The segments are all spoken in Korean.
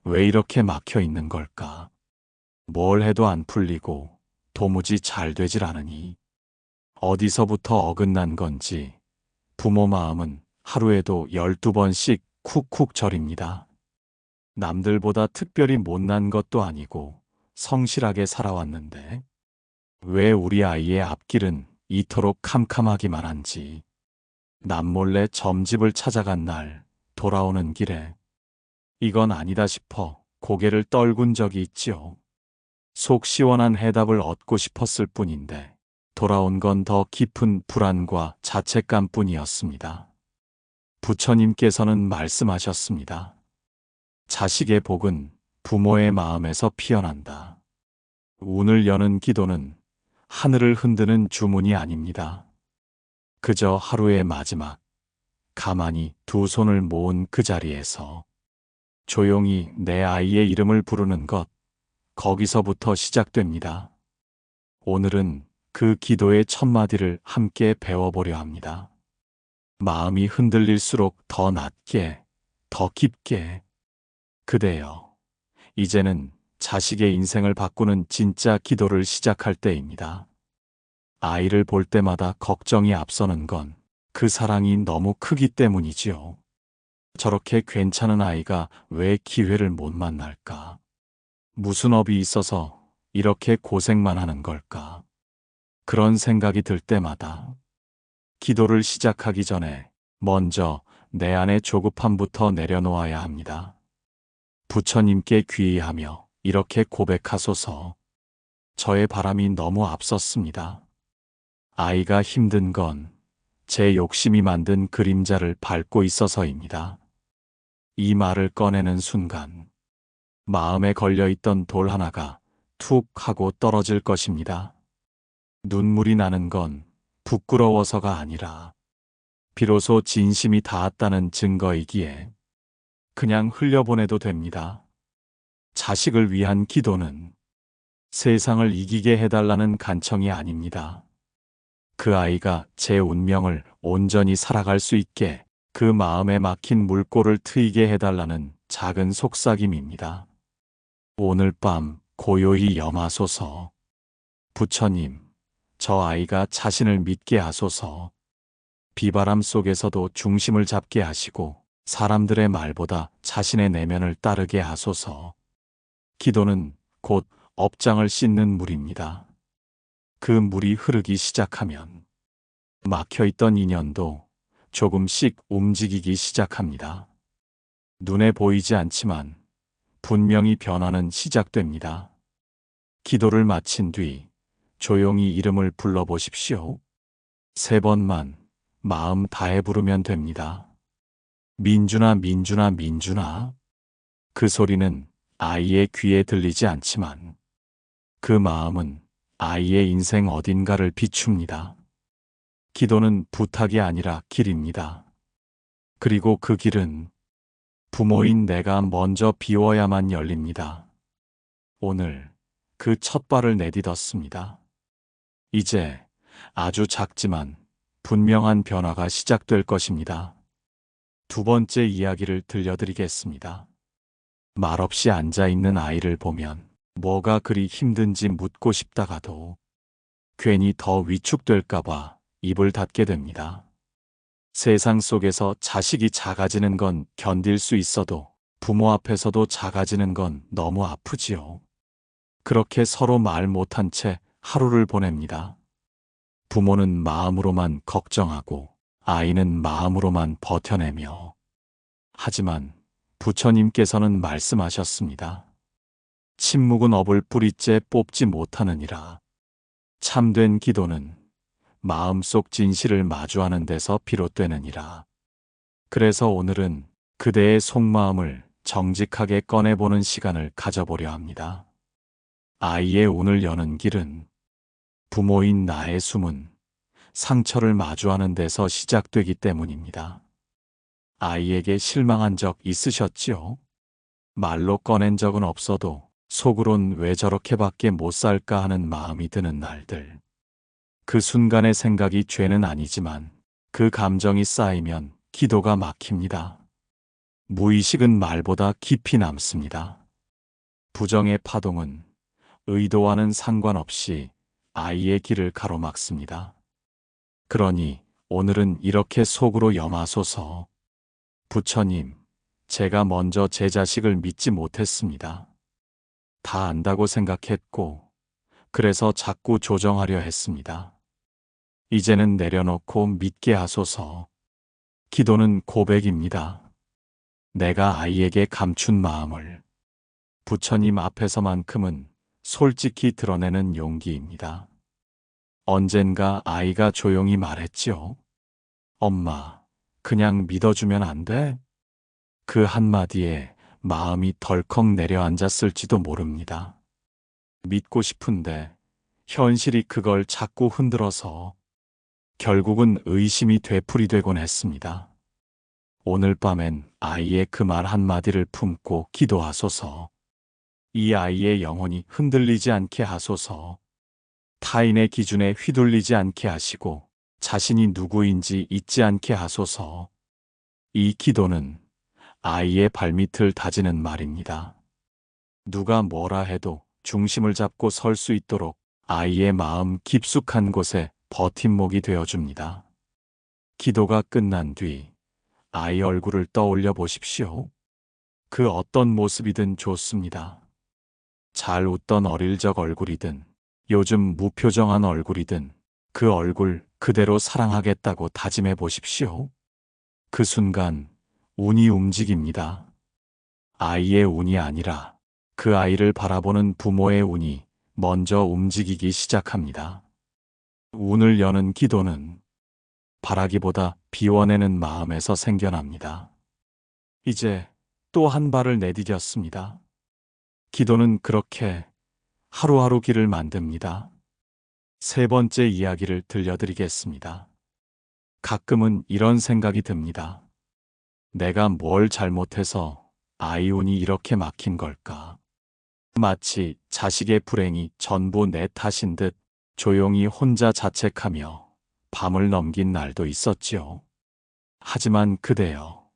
왜 이렇게 막혀 있는 걸까? 뭘 해도 안 풀리고 도무지 잘 되질 않으니 어디서부터 어긋난 건지 부모 마음은 하루에도 12번씩 쿡쿡 저립니다. 남들보다 특별히 못난 것도 아니고 성실하게 살아왔는데 왜 우리 아이의 앞길은 이토록 캄캄하기만 한지. 남몰래 점집을 찾아간 날 돌아오는 길에 이건 아니다 싶어 고개를 떨군 적이 있지요. 속 시원한 해답을 얻고 싶었을 뿐인데 돌아온 건 더 깊은 불안과 자책감 뿐이었습니다. 부처님께서는 말씀하셨습니다. 자식의 복은 부모의 마음에서 피어난다. 운을 여는 기도는 하늘을 흔드는 주문이 아닙니다. 그저 하루의 마지막, 가만히 두 손을 모은 그 자리에서 조용히 내 아이의 이름을 부르는 것, 거기서부터 시작됩니다. 오늘은 그 기도의 첫 마디를 함께 배워보려 합니다. 마음이 흔들릴수록 더 낮게, 더 깊게. 그대여, 이제는 자식의 인생을 바꾸는 진짜 기도를 시작할 때입니다. 아이를 볼 때마다 걱정이 앞서는 건 그 사랑이 너무 크기 때문이지요. 저렇게 괜찮은 아이가 왜 기회를 못 만날까? 무슨 업이 있어서 이렇게 고생만 하는 걸까? 그런 생각이 들 때마다 기도를 시작하기 전에 먼저 내 안의 조급함부터 내려놓아야 합니다. 부처님께 귀의하며 이렇게 고백하소서. 저의 바람이 너무 앞섰습니다. 아이가 힘든 건 제 욕심이 만든 그림자를 밟고 있어서입니다. 이 말을 꺼내는 순간 마음에 걸려있던 돌 하나가 툭 하고 떨어질 것입니다. 눈물이 나는 건 부끄러워서가 아니라 비로소 진심이 닿았다는 증거이기에 그냥 흘려보내도 됩니다. 자식을 위한 기도는 세상을 이기게 해달라는 간청이 아닙니다. 그 아이가 제 운명을 온전히 살아갈 수 있게 그 마음에 막힌 물꼬를 트이게 해달라는 작은 속삭임입니다. 오늘 밤 고요히 염하소서. 부처님, 저 아이가 자신을 믿게 하소서. 비바람 속에서도 중심을 잡게 하시고 사람들의 말보다 자신의 내면을 따르게 하소서. 기도는 곧 업장을 씻는 물입니다. 그 물이 흐르기 시작하면 막혀있던 인연도 조금씩 움직이기 시작합니다. 눈에 보이지 않지만 분명히 변화는 시작됩니다. 기도를 마친 뒤 조용히 이름을 불러보십시오. 3번만 마음 다해 부르면 됩니다. 민준아, 민준아, 민준아. 그 소리는 아이의 귀에 들리지 않지만 그 마음은 아이의 인생 어딘가를 비춥니다. 기도는 부탁이 아니라 길입니다. 그리고 그 길은 부모인 내가 먼저 비워야만 열립니다. 오늘 그 첫 발을 내딛었습니다. 이제 아주 작지만 분명한 변화가 시작될 것입니다. 두 번째 이야기를 들려드리겠습니다. 말없이 앉아있는 아이를 보면 뭐가 그리 힘든지 묻고 싶다가도 괜히 더 위축될까봐 입을 닫게 됩니다. 세상 속에서 자식이 작아지는 건 견딜 수 있어도 부모 앞에서도 작아지는 건 너무 아프지요. 그렇게 서로 말 못한 채 하루를 보냅니다. 부모는 마음으로만 걱정하고 아이는 마음으로만 버텨내며. 하지만 부처님께서는 말씀하셨습니다. 침묵은 업을 뿌리째 뽑지 못하느니라. 참된 기도는 마음속 진실을 마주하는 데서 비롯되느니라. 그래서 오늘은 그대의 속마음을 정직하게 꺼내보는 시간을 가져보려 합니다. 아이의 운을 여는 길은 부모인 나의 숨은 상처를 마주하는 데서 시작되기 때문입니다. 아이에게 실망한 적 있으셨지요? 말로 꺼낸 적은 없어도 속으론 왜 저렇게밖에 못 살까 하는 마음이 드는 날들. 그 순간의 생각이 죄는 아니지만 그 감정이 쌓이면 기도가 막힙니다. 무의식은 말보다 깊이 남습니다. 부정의 파동은 의도와는 상관없이 아이의 길을 가로막습니다. 그러니 오늘은 이렇게 속으로 염하소서. 부처님, 제가 먼저 제 자식을 믿지 못했습니다. 다 안다고 생각했고, 그래서 자꾸 조정하려 했습니다. 이제는 내려놓고 믿게 하소서. 기도는 고백입니다. 내가 아이에게 감춘 마음을 부처님 앞에서만큼은 솔직히 드러내는 용기입니다. 언젠가 아이가 조용히 말했지요. 엄마, 그냥 믿어주면 안 돼? 그 한마디에 마음이 덜컥 내려앉았을지도 모릅니다. 믿고 싶은데 현실이 그걸 자꾸 흔들어서 결국은 의심이 되풀이되곤 했습니다. 오늘 밤엔 아이의 그 말 한마디를 품고 기도하소서. 이 아이의 영혼이 흔들리지 않게 하소서. 타인의 기준에 휘둘리지 않게 하시고 자신이 누구인지 잊지 않게 하소서. 이 기도는 아이의 발밑을 다지는 말입니다. 누가 뭐라 해도 중심을 잡고 설 수 있도록 아이의 마음 깊숙한 곳에 버팀목이 되어줍니다. 기도가 끝난 뒤 아이 얼굴을 떠올려 보십시오. 그 어떤 모습이든 좋습니다. 잘 웃던 어릴 적 얼굴이든 요즘 무표정한 얼굴이든 그 얼굴 그대로 사랑하겠다고 다짐해 보십시오. 그 순간 운이 움직입니다. 아이의 운이 아니라 그 아이를 바라보는 부모의 운이 먼저 움직이기 시작합니다. 운을 여는 기도는 바라기보다 비워내는 마음에서 생겨납니다. 이제 또 한 발을 내디뎠습니다. 기도는 그렇게 하루하루 길을 만듭니다. 세 번째 이야기를 들려드리겠습니다. 가끔은 이런 생각이 듭니다. 내가 뭘 잘못해서 아이 운이 이렇게 막힌 걸까? 마치 자식의 불행이 전부 내 탓인 듯 조용히 혼자 자책하며 밤을 넘긴 날도 있었지요. 하지만 그대여,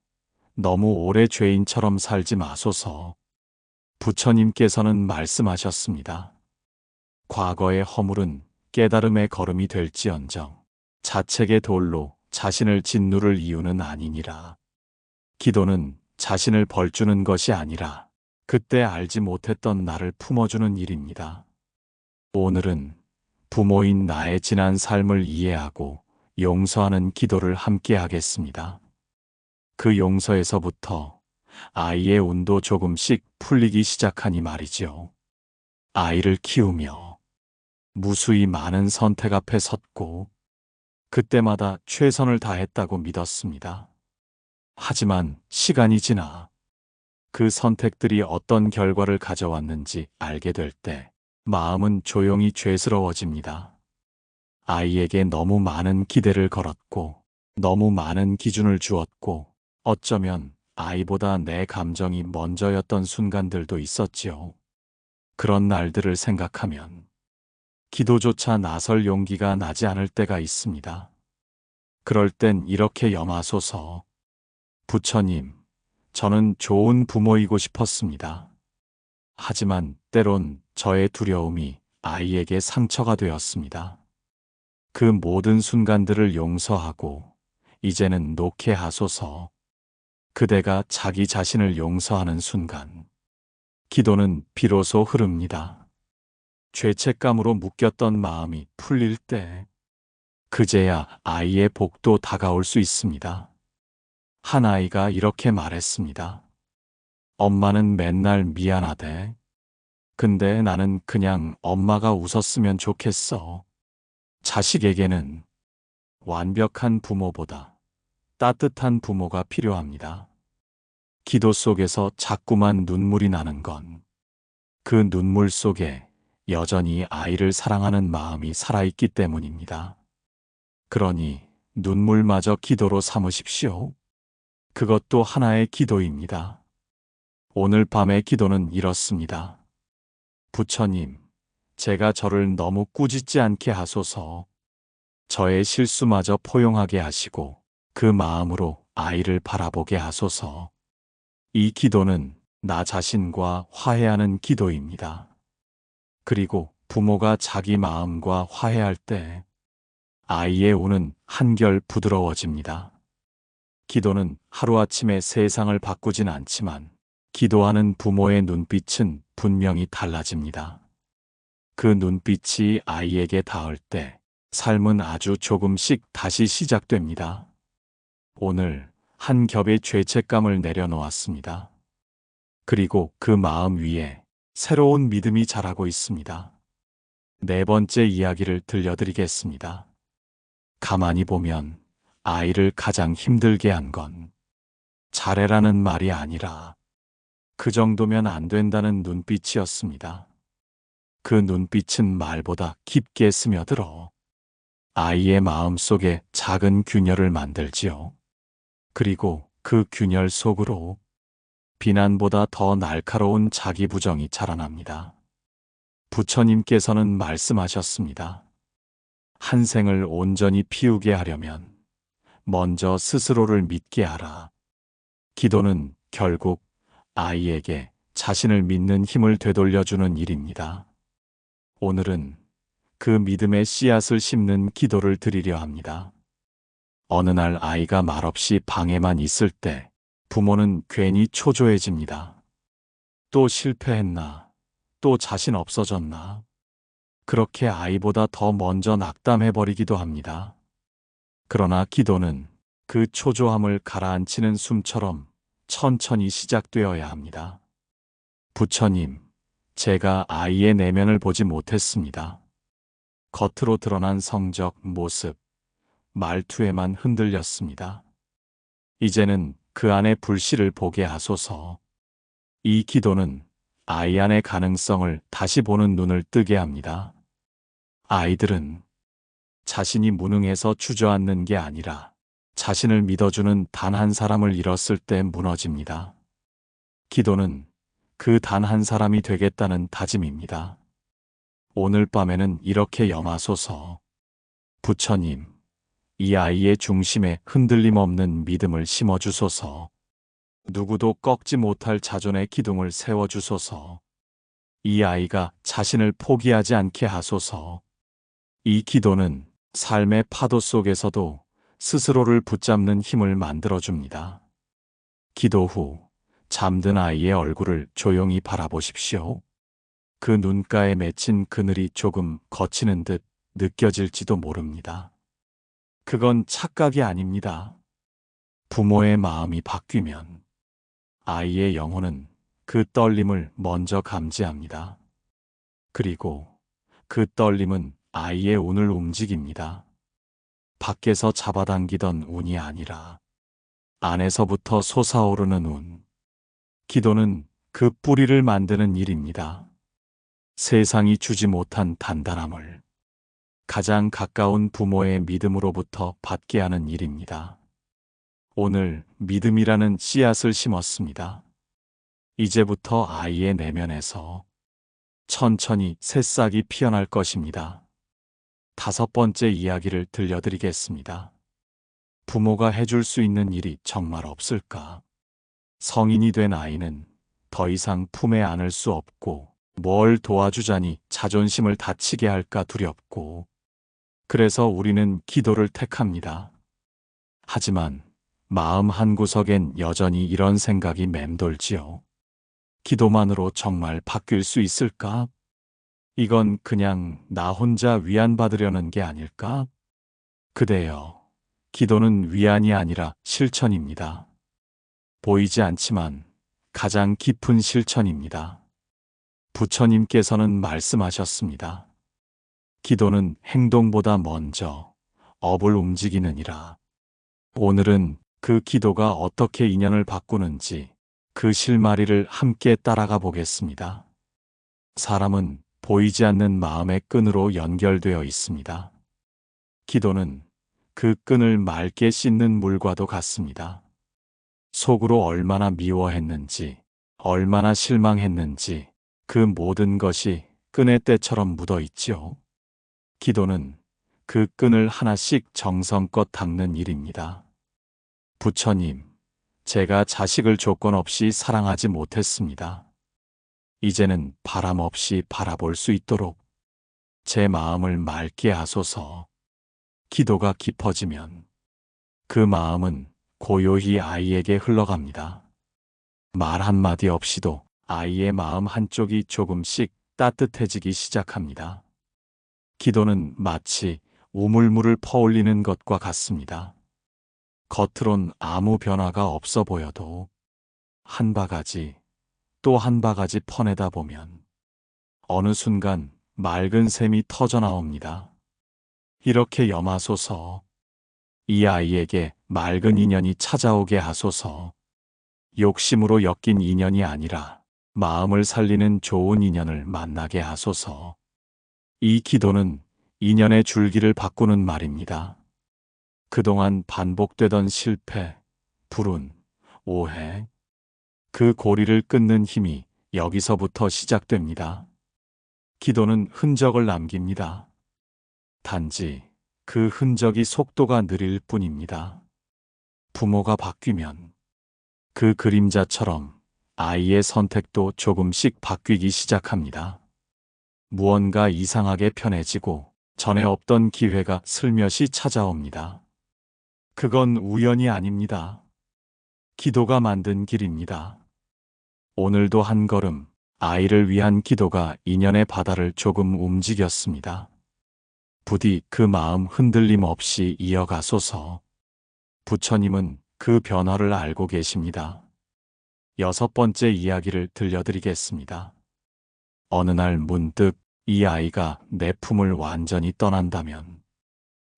너무 오래 죄인처럼 살지 마소서. 부처님께서는 말씀하셨습니다. 과거의 허물은 깨달음의 걸음이 될지언정 자책의 돌로 자신을 짓누를 이유는 아니니라. 기도는 자신을 벌주는 것이 아니라 그때 알지 못했던 나를 품어주는 일입니다. 오늘은 부모인 나의 지난 삶을 이해하고 용서하는 기도를 함께 하겠습니다. 그 용서에서부터 아이의 운도 조금씩 풀리기 시작하니 말이지요. 아이를 키우며 무수히 많은 선택 앞에 섰고 그때마다 최선을 다했다고 믿었습니다. 하지만 시간이 지나 그 선택들이 어떤 결과를 가져왔는지 알게 될 때 마음은 조용히 죄스러워집니다. 아이에게 너무 많은 기대를 걸었고 너무 많은 기준을 주었고 어쩌면 아이보다 내 감정이 먼저였던 순간들도 있었지요. 그런 날들을 생각하면 기도조차 나설 용기가 나지 않을 때가 있습니다. 그럴 땐 이렇게 염하소서. 부처님, 저는 좋은 부모이고 싶었습니다. 하지만 때론 저의 두려움이 아이에게 상처가 되었습니다. 그 모든 순간들을 용서하고 이제는 놓게 하소서. 그대가 자기 자신을 용서하는 순간 기도는 비로소 흐릅니다. 죄책감으로 묶였던 마음이 풀릴 때 그제야 아이의 복도 다가올 수 있습니다. 한 아이가 이렇게 말했습니다. 엄마는 맨날 미안하대. 근데 나는 그냥 엄마가 웃었으면 좋겠어. 자식에게는 완벽한 부모보다 따뜻한 부모가 필요합니다. 기도 속에서 자꾸만 눈물이 나는 건 그 눈물 속에 여전히 아이를 사랑하는 마음이 살아있기 때문입니다. 그러니 눈물마저 기도로 삼으십시오. 그것도 하나의 기도입니다. 오늘 밤의 기도는 이렇습니다. 부처님, 제가 저를 너무 꾸짖지 않게 하소서. 저의 실수마저 포용하게 하시고 그 마음으로 아이를 바라보게 하소서. 이 기도는 나 자신과 화해하는 기도입니다. 그리고 부모가 자기 마음과 화해할 때 아이의 운은 한결 부드러워집니다. 기도는 하루아침에 세상을 바꾸진 않지만 기도하는 부모의 눈빛은 분명히 달라집니다. 그 눈빛이 아이에게 닿을 때 삶은 아주 조금씩 다시 시작됩니다. 오늘 한 겹의 죄책감을 내려놓았습니다. 그리고 그 마음 위에 새로운 믿음이 자라고 있습니다. 네 번째 이야기를 들려드리겠습니다. 가만히 보면 아이를 가장 힘들게 한 건 잘해라는 말이 아니라 그 정도면 안 된다는 눈빛이었습니다. 그 눈빛은 말보다 깊게 스며들어 아이의 마음 속에 작은 균열을 만들지요. 그리고 그 균열 속으로 비난보다 더 날카로운 자기 부정이 자라납니다. 부처님께서는 말씀하셨습니다. 한 생을 온전히 피우게 하려면 먼저 스스로를 믿게 하라. 기도는 결국 아이에게 자신을 믿는 힘을 되돌려주는 일입니다. 오늘은 그 믿음의 씨앗을 심는 기도를 드리려 합니다. 어느 날 아이가 말없이 방에만 있을 때 부모는 괜히 초조해집니다. 또 실패했나? 또 자신 없어졌나? 그렇게 아이보다 더 먼저 낙담해버리기도 합니다. 그러나 기도는 그 초조함을 가라앉히는 숨처럼 천천히 시작되어야 합니다. 부처님, 제가 아이의 내면을 보지 못했습니다. 겉으로 드러난 성적, 모습, 말투에만 흔들렸습니다. 이제는 그 안의 불씨를 보게 하소서. 이 기도는 아이 안의 가능성을 다시 보는 눈을 뜨게 합니다. 아이들은 자신이 무능해서 주저앉는 게 아니라 자신을 믿어주는 단 한 사람을 잃었을 때 무너집니다. 기도는 그 단 한 사람이 되겠다는 다짐입니다. 오늘 밤에는 이렇게 영하소서. 부처님, 이 아이의 중심에 흔들림 없는 믿음을 심어주소서. 누구도 꺾지 못할 자존의 기둥을 세워주소서. 이 아이가 자신을 포기하지 않게 하소서. 이 기도는 삶의 파도 속에서도 스스로를 붙잡는 힘을 만들어줍니다. 기도 후 잠든 아이의 얼굴을 조용히 바라보십시오. 그 눈가에 맺힌 그늘이 조금 거치는 듯 느껴질지도 모릅니다. 그건 착각이 아닙니다. 부모의 마음이 바뀌면 아이의 영혼은 그 떨림을 먼저 감지합니다. 그리고 그 떨림은 아이의 운을 움직입니다. 밖에서 잡아당기던 운이 아니라 안에서부터 솟아오르는 운. 기도는 그 뿌리를 만드는 일입니다. 세상이 주지 못한 단단함을 가장 가까운 부모의 믿음으로부터 받게 하는 일입니다. 오늘 믿음이라는 씨앗을 심었습니다. 이제부터 아이의 내면에서 천천히 새싹이 피어날 것입니다. 다섯 번째 이야기를 들려드리겠습니다. 부모가 해줄 수 있는 일이 정말 없을까? 성인이 된 아이는 더 이상 품에 안을 수 없고 뭘 도와주자니 자존심을 다치게 할까 두렵고 그래서 우리는 기도를 택합니다. 하지만 마음 한구석엔 여전히 이런 생각이 맴돌지요. 기도만으로 정말 바뀔 수 있을까? 이건 그냥 나 혼자 위안받으려는 게 아닐까? 그대여, 기도는 위안이 아니라 실천입니다. 보이지 않지만 가장 깊은 실천입니다. 부처님께서는 말씀하셨습니다. 기도는 행동보다 먼저 업을 움직이느니라. 오늘은 그 기도가 어떻게 인연을 바꾸는지 그 실마리를 함께 따라가 보겠습니다. 사람은 보이지 않는 마음의 끈으로 연결되어 있습니다. 기도는 그 끈을 맑게 씻는 물과도 같습니다. 속으로 얼마나 미워했는지, 얼마나 실망했는지 그 모든 것이 끈의 때처럼 묻어 있지요. 기도는 그 끈을 하나씩 정성껏 닦는 일입니다. 부처님, 제가 자식을 조건 없이 사랑하지 못했습니다. 이제는 바람 없이 바라볼 수 있도록 제 마음을 맑게 하소서. 기도가 깊어지면 그 마음은 고요히 아이에게 흘러갑니다. 말 한마디 없이도 아이의 마음 한쪽이 조금씩 따뜻해지기 시작합니다. 기도는 마치 우물물을 퍼올리는 것과 같습니다. 겉으론 아무 변화가 없어 보여도 한 바가지 또 한 바가지 퍼내다 보면 어느 순간 맑은 샘이 터져 나옵니다. 이렇게 염하소서. 이 아이에게 맑은 인연이 찾아오게 하소서. 욕심으로 엮인 인연이 아니라 마음을 살리는 좋은 인연을 만나게 하소서. 이 기도는 인연의 줄기를 바꾸는 말입니다. 그동안 반복되던 실패, 불운, 오해, 그 고리를 끊는 힘이 여기서부터 시작됩니다. 기도는 흔적을 남깁니다. 단지 그 흔적이 속도가 느릴 뿐입니다. 부모가 바뀌면 그 그림자처럼 아이의 선택도 조금씩 바뀌기 시작합니다. 무언가 이상하게 편해지고 전에 없던 기회가 슬며시 찾아옵니다. 그건 우연이 아닙니다. 기도가 만든 길입니다. 오늘도 한 걸음 아이를 위한 기도가 인연의 바다를 조금 움직였습니다. 부디 그 마음 흔들림 없이 이어가소서. 부처님은 그 변화를 알고 계십니다. 6번째 이야기를 들려드리겠습니다. 어느 날 문득 이 아이가 내 품을 완전히 떠난다면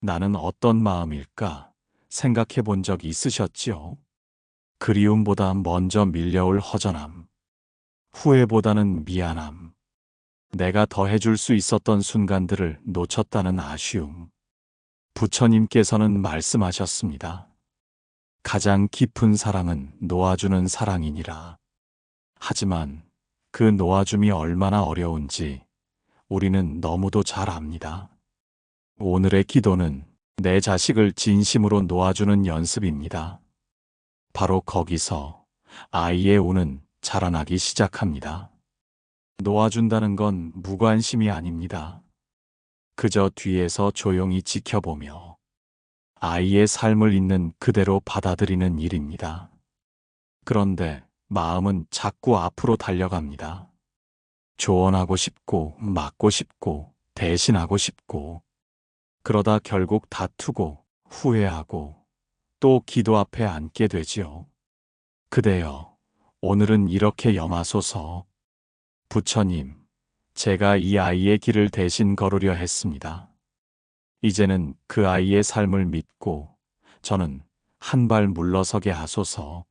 나는 어떤 마음일까 생각해 본 적 있으셨지요? 그리움보다 먼저 밀려올 허전함, 후회보다는 미안함, 내가 더 해줄 수 있었던 순간들을 놓쳤다는 아쉬움. 부처님께서는 말씀하셨습니다. 가장 깊은 사랑은 놓아주는 사랑이니라. 하지만 그 놓아줌이 얼마나 어려운지 우리는 너무도 잘 압니다. 오늘의 기도는 내 자식을 진심으로 놓아주는 연습입니다. 바로 거기서 아이의 운은 자라나기 시작합니다. 놓아준다는 건 무관심이 아닙니다. 그저 뒤에서 조용히 지켜보며 아이의 삶을 있는 그대로 받아들이는 일입니다. 그런데 마음은 자꾸 앞으로 달려갑니다. 조언하고 싶고, 맞고 싶고, 대신하고 싶고, 그러다 결국 다투고, 후회하고, 또 기도 앞에 앉게 되지요. 그대여, 오늘은 이렇게 염하소서. 부처님, 제가 이 아이의 길을 대신 걸으려 했습니다. 이제는 그 아이의 삶을 믿고 저는 한 발 물러서게 하소서.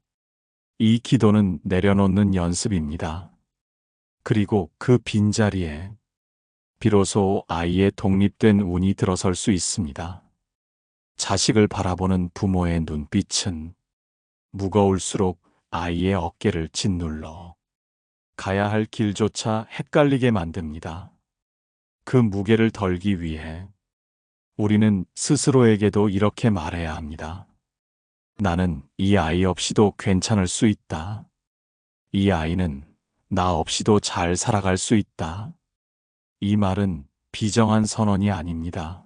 이 기도는 내려놓는 연습입니다. 그리고 그 빈자리에 비로소 아이의 독립된 운이 들어설 수 있습니다. 자식을 바라보는 부모의 눈빛은 무거울수록 아이의 어깨를 짓눌러 가야 할 길조차 헷갈리게 만듭니다. 그 무게를 덜기 위해 우리는 스스로에게도 이렇게 말해야 합니다. 나는 이 아이 없이도 괜찮을 수 있다. 이 아이는 나 없이도 잘 살아갈 수 있다. 이 말은 비정한 선언이 아닙니다.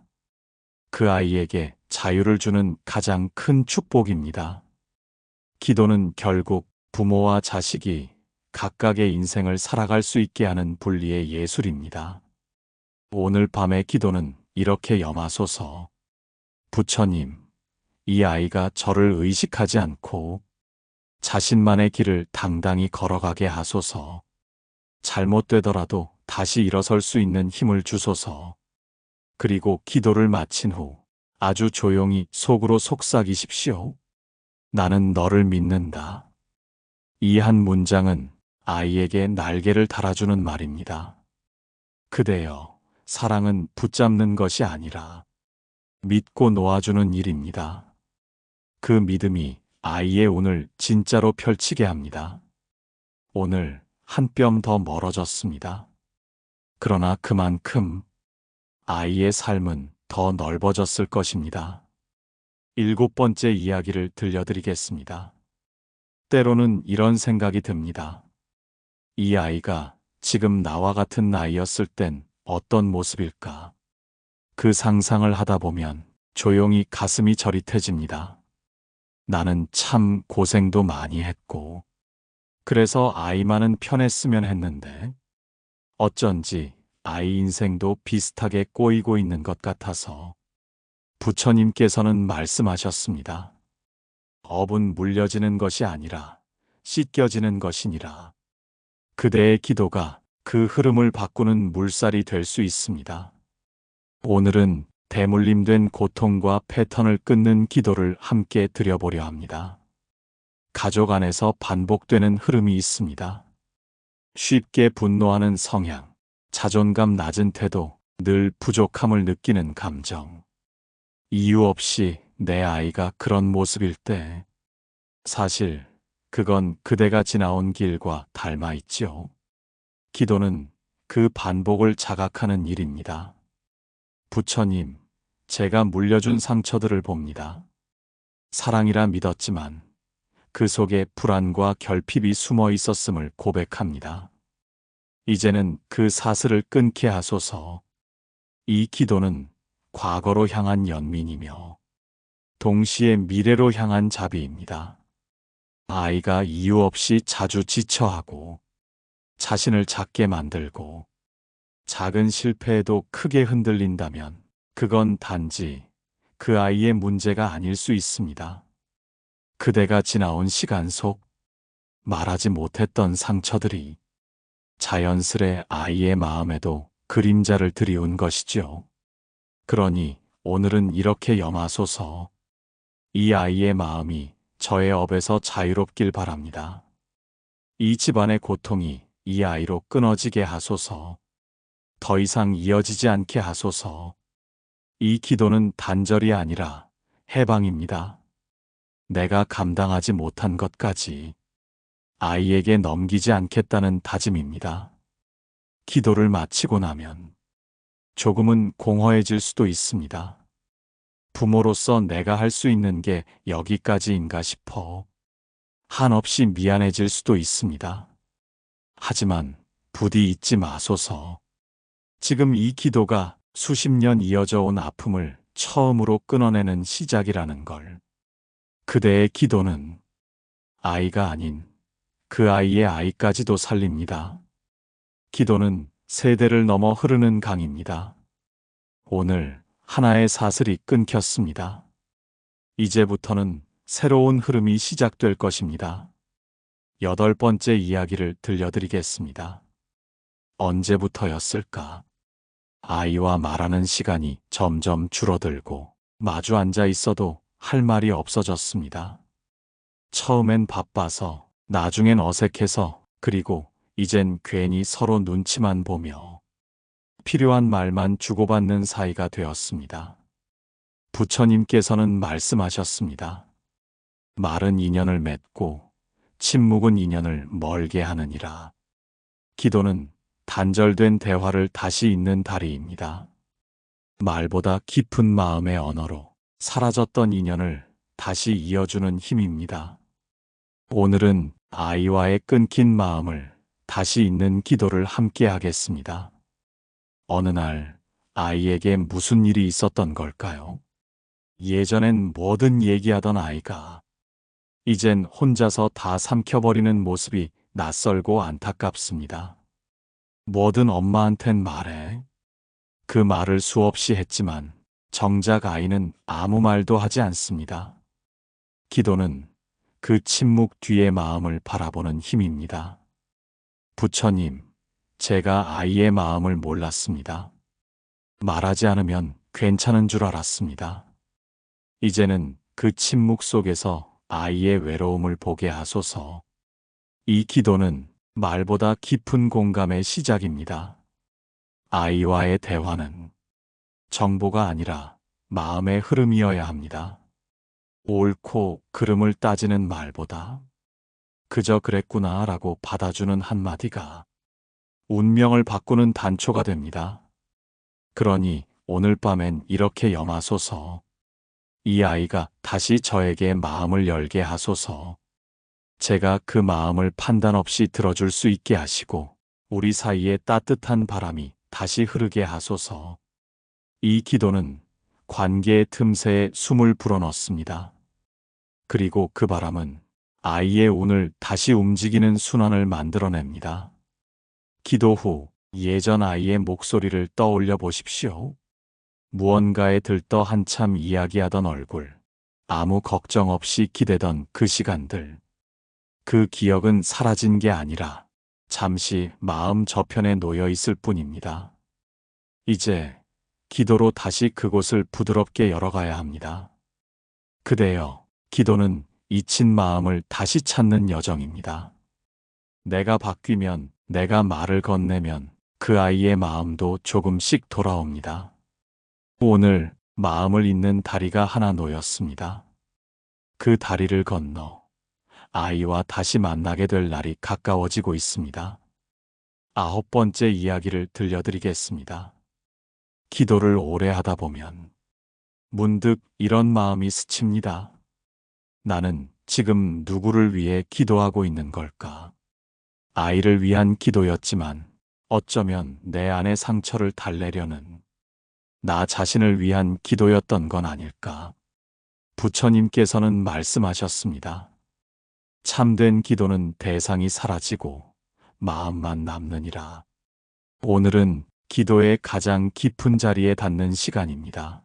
그 아이에게 자유를 주는 가장 큰 축복입니다. 기도는 결국 부모와 자식이 각각의 인생을 살아갈 수 있게 하는 분리의 예술입니다. 오늘 밤의 기도는 이렇게 염하소서. 부처님, 이 아이가 저를 의식하지 않고 자신만의 길을 당당히 걸어가게 하소서. 잘못되더라도 다시 일어설 수 있는 힘을 주소서. 그리고 기도를 마친 후 아주 조용히 속으로 속삭이십시오. 나는 너를 믿는다. 이 한 문장은 아이에게 날개를 달아주는 말입니다. 그대여, 사랑은 붙잡는 것이 아니라 믿고 놓아주는 일입니다. 그 믿음이 아이의 운을 진짜로 펼치게 합니다. 오늘 한 뼘 더 멀어졌습니다. 그러나 그만큼 아이의 삶은 더 넓어졌을 것입니다. 7번째 이야기를 들려드리겠습니다. 때로는 이런 생각이 듭니다. 이 아이가 지금 나와 같은 나이였을 땐 어떤 모습일까? 그 상상을 하다 보면 조용히 가슴이 저릿해집니다. 나는 참 고생도 많이 했고, 그래서 아이만은 편했으면 했는데, 어쩐지 아이 인생도 비슷하게 꼬이고 있는 것 같아서 부처님께서는 말씀하셨습니다. 업은 물려지는 것이 아니라 씻겨지는 것이니라. 그대의 기도가 그 흐름을 바꾸는 물살이 될 수 있습니다. 오늘은 대물림된 고통과 패턴을 끊는 기도를 함께 드려보려 합니다. 가족 안에서 반복되는 흐름이 있습니다. 쉽게 분노하는 성향, 자존감 낮은 태도, 늘 부족함을 느끼는 감정. 이유 없이 내 아이가 그런 모습일 때, 사실 그건 그대가 지나온 길과 닮아 있죠. 기도는 그 반복을 자각하는 일입니다. 부처님, 제가 물려준 상처들을 봅니다. 사랑이라 믿었지만 그 속에 불안과 결핍이 숨어 있었음을 고백합니다. 이제는 그 사슬을 끊게 하소서. 이 기도는 과거로 향한 연민이며 동시에 미래로 향한 자비입니다. 아이가 이유 없이 자주 지쳐하고 자신을 작게 만들고 작은 실패에도 크게 흔들린다면 그건 단지 그 아이의 문제가 아닐 수 있습니다. 그대가 지나온 시간 속 말하지 못했던 상처들이 자연스레 아이의 마음에도 그림자를 들이운 것이죠. 그러니 오늘은 이렇게 염하소서. 이 아이의 마음이 저의 업에서 자유롭길 바랍니다. 이 집안의 고통이 이 아이로 끊어지게 하소서. 더 이상 이어지지 않게 하소서. 이 기도는 단절이 아니라 해방입니다. 내가 감당하지 못한 것까지 아이에게 넘기지 않겠다는 다짐입니다. 기도를 마치고 나면 조금은 공허해질 수도 있습니다. 부모로서 내가 할 수 있는 게 여기까지인가 싶어 한없이 미안해질 수도 있습니다. 하지만 부디 잊지 마소서. 지금 이 기도가 수십 년 이어져 온 아픔을 처음으로 끊어내는 시작이라는 걸. 그대의 기도는 아이가 아닌 그 아이의 아이까지도 살립니다. 기도는 세대를 넘어 흐르는 강입니다. 오늘 하나의 사슬이 끊겼습니다. 이제부터는 새로운 흐름이 시작될 것입니다. 8번째 이야기를 들려드리겠습니다. 언제부터였을까? 아이와 말하는 시간이 점점 줄어들고 마주 앉아 있어도 할 말이 없어졌습니다. 처음엔 바빠서, 나중엔 어색해서, 그리고 이젠 괜히 서로 눈치만 보며 필요한 말만 주고받는 사이가 되었습니다. 부처님께서는 말씀하셨습니다. 말은 인연을 맺고 침묵은 인연을 멀게 하느니라. 기도는 단절된 대화를 다시 잇는 다리입니다. 말보다 깊은 마음의 언어로 사라졌던 인연을 다시 이어주는 힘입니다. 오늘은 아이와의 끊긴 마음을 다시 잇는 기도를 함께 하겠습니다. 어느 날 아이에게 무슨 일이 있었던 걸까요? 예전엔 뭐든 얘기하던 아이가 이젠 혼자서 다 삼켜버리는 모습이 낯설고 안타깝습니다. 뭐든 엄마한텐 말해. 그 말을 수없이 했지만 정작 아이는 아무 말도 하지 않습니다. 기도는 그 침묵 뒤의 마음을 바라보는 힘입니다. 부처님, 제가 아이의 마음을 몰랐습니다. 말하지 않으면 괜찮은 줄 알았습니다. 이제는 그 침묵 속에서 아이의 외로움을 보게 하소서. 이 기도는 말보다 깊은 공감의 시작입니다. 아이와의 대화는 정보가 아니라 마음의 흐름이어야 합니다. 옳고 그름을 따지는 말보다 그저 그랬구나 라고 받아주는 한마디가 운명을 바꾸는 단초가 됩니다. 그러니 오늘 밤엔 이렇게 염하소서. 이 아이가 다시 저에게 마음을 열게 하소서. 제가 그 마음을 판단 없이 들어줄 수 있게 하시고 우리 사이에 따뜻한 바람이 다시 흐르게 하소서. 이 기도는 관계의 틈새에 숨을 불어넣습니다. 그리고 그 바람은 아이의 운을 다시 움직이는 순환을 만들어냅니다. 기도 후 예전 아이의 목소리를 떠올려 보십시오. 무언가에 들떠 한참 이야기하던 얼굴, 아무 걱정 없이 기대던 그 시간들. 그 기억은 사라진 게 아니라 잠시 마음 저편에 놓여 있을 뿐입니다. 이제 기도로 다시 그곳을 부드럽게 열어가야 합니다. 그대여, 기도는 잊힌 마음을 다시 찾는 여정입니다. 내가 바뀌면, 내가 말을 건네면 그 아이의 마음도 조금씩 돌아옵니다. 오늘 마음을 잇는 다리가 하나 놓였습니다. 그 다리를 건너 아이와 다시 만나게 될 날이 가까워지고 있습니다. 9번째 이야기를 들려드리겠습니다. 기도를 오래 하다 보면 문득 이런 마음이 스칩니다. 나는 지금 누구를 위해 기도하고 있는 걸까? 아이를 위한 기도였지만 어쩌면 내 안의 상처를 달래려는 나 자신을 위한 기도였던 건 아닐까? 부처님께서는 말씀하셨습니다. 참된 기도는 대상이 사라지고 마음만 남느니라. 오늘은 기도의 가장 깊은 자리에 닿는 시간입니다.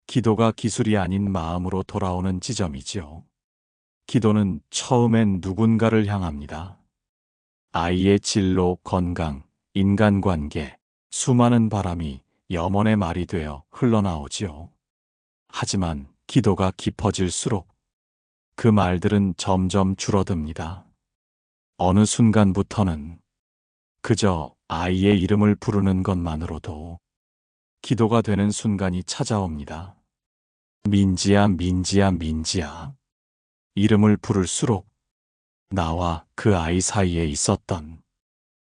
기도가 기술이 아닌 마음으로 돌아오는 지점이지요. 기도는 처음엔 누군가를 향합니다. 아이의 진로, 건강, 인간관계, 수많은 바람이 염원의 말이 되어 흘러나오지요. 하지만 기도가 깊어질수록 그 말들은 점점 줄어듭니다. 어느 순간부터는 그저 아이의 이름을 부르는 것만으로도 기도가 되는 순간이 찾아옵니다. 민지야, 민지야, 민지야. 이름을 부를수록 나와 그 아이 사이에 있었던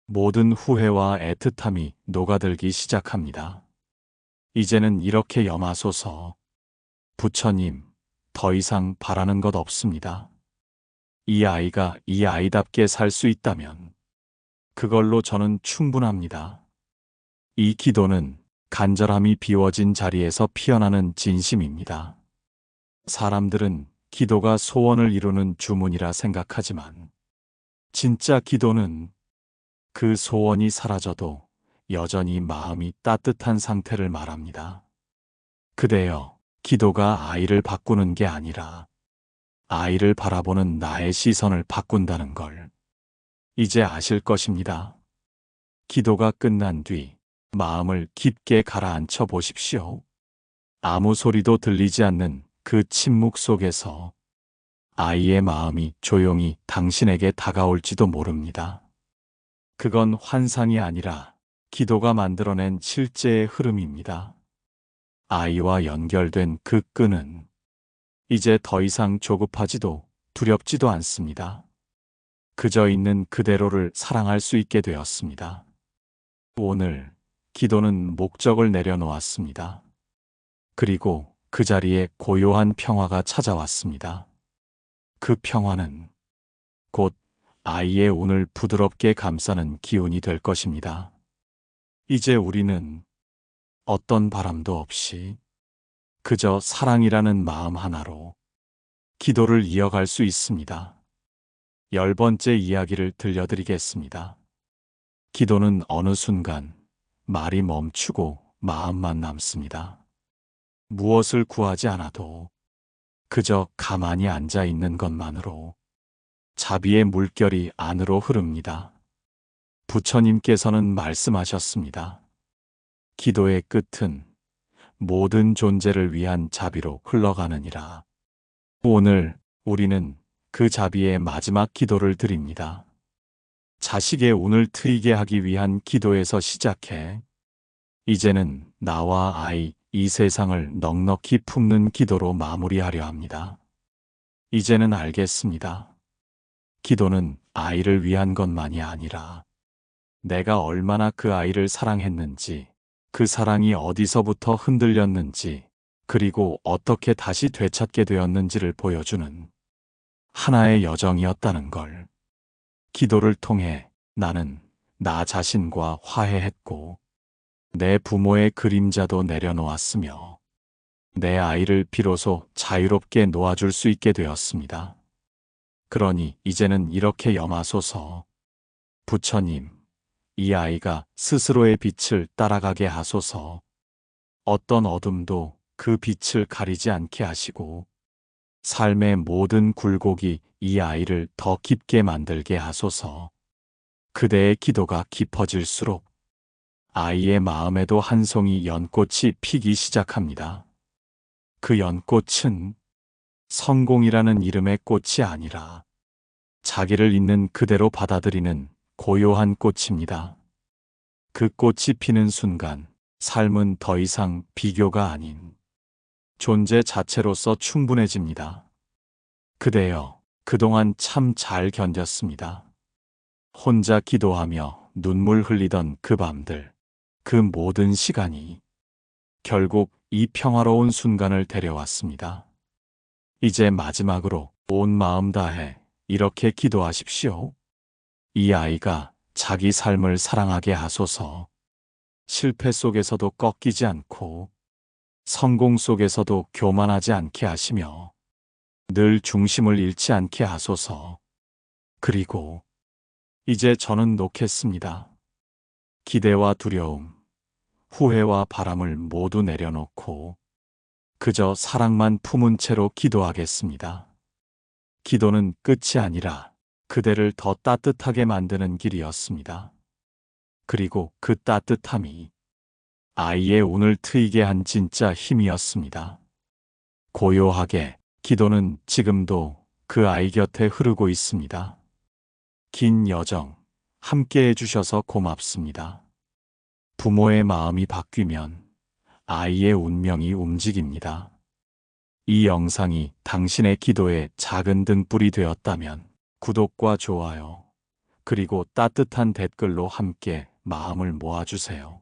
모든 후회와 애틋함이 녹아들기 시작합니다. 이제는 이렇게 염하소서. 부처님, 더 이상 바라는 것 없습니다. 이 아이가 이 아이답게 살 수 있다면 그걸로 저는 충분합니다. 이 기도는 간절함이 비워진 자리에서 피어나는 진심입니다. 사람들은 기도가 소원을 이루는 주문이라 생각하지만 진짜 기도는 그 소원이 사라져도 여전히 마음이 따뜻한 상태를 말합니다. 그대여, 기도가 아이를 바꾸는 게 아니라 아이를 바라보는 나의 시선을 바꾼다는 걸 이제 아실 것입니다. 기도가 끝난 뒤 마음을 깊게 가라앉혀 보십시오. 아무 소리도 들리지 않는 그 침묵 속에서 아이의 마음이 조용히 당신에게 다가올지도 모릅니다. 그건 환상이 아니라 기도가 만들어낸 실제의 흐름입니다. 아이와 연결된 그 끈은 이제 더 이상 조급하지도 두렵지도 않습니다. 그저 있는 그대로를 사랑할 수 있게 되었습니다. 오늘 기도는 목적을 내려놓았습니다. 그리고 그 자리에 고요한 평화가 찾아왔습니다. 그 평화는 곧 아이의 운을 부드럽게 감싸는 기운이 될 것입니다. 이제 우리는 어떤 바람도 없이 그저 사랑이라는 마음 하나로 기도를 이어갈 수 있습니다. 10번째 이야기를 들려드리겠습니다. 기도는 어느 순간 말이 멈추고 마음만 남습니다. 무엇을 구하지 않아도 그저 가만히 앉아 있는 것만으로 자비의 물결이 안으로 흐릅니다. 부처님께서는 말씀하셨습니다. 기도의 끝은 모든 존재를 위한 자비로 흘러가느니라. 오늘 우리는 그 자비의 마지막 기도를 드립니다. 자식의 운을 트이게 하기 위한 기도에서 시작해 이제는 나와 아이, 이 세상을 넉넉히 품는 기도로 마무리하려 합니다. 이제는 알겠습니다. 기도는 아이를 위한 것만이 아니라 내가 얼마나 그 아이를 사랑했는지, 그 사랑이 어디서부터 흔들렸는지, 그리고 어떻게 다시 되찾게 되었는지를 보여주는 하나의 여정이었다는 걸. 기도를 통해 나는 나 자신과 화해했고, 내 부모의 그림자도 내려놓았으며, 내 아이를 비로소 자유롭게 놓아줄 수 있게 되었습니다. 그러니 이제는 이렇게 염하소서. 부처님, 이 아이가 스스로의 빛을 따라가게 하소서. 어떤 어둠도 그 빛을 가리지 않게 하시고, 삶의 모든 굴곡이 이 아이를 더 깊게 만들게 하소서. 그대의 기도가 깊어질수록 아이의 마음에도 한 송이 연꽃이 피기 시작합니다. 그 연꽃은 성공이라는 이름의 꽃이 아니라 자기를 있는 그대로 받아들이는 고요한 꽃입니다. 그 꽃이 피는 순간 삶은 더 이상 비교가 아닌 존재 자체로서 충분해집니다. 그대여, 그동안 참 잘 견뎠습니다. 혼자 기도하며 눈물 흘리던 그 밤들, 그 모든 시간이 결국 이 평화로운 순간을 데려왔습니다. 이제 마지막으로 온 마음 다해 이렇게 기도하십시오. 이 아이가 자기 삶을 사랑하게 하소서. 실패 속에서도 꺾이지 않고 성공 속에서도 교만하지 않게 하시며 늘 중심을 잃지 않게 하소서. 그리고 이제 저는 놓겠습니다. 기대와 두려움, 후회와 바람을 모두 내려놓고 그저 사랑만 품은 채로 기도하겠습니다. 기도는 끝이 아니라 그대를 더 따뜻하게 만드는 길이었습니다. 그리고 그 따뜻함이 아이의 운을 트이게 한 진짜 힘이었습니다. 고요하게 기도는 지금도 그 아이 곁에 흐르고 있습니다. 긴 여정 함께 해주셔서 고맙습니다. 부모의 마음이 바뀌면 아이의 운명이 움직입니다. 이 영상이 당신의 기도에 작은 등불이 되었다면 구독과 좋아요, 그리고 따뜻한 댓글로 함께 마음을 모아주세요.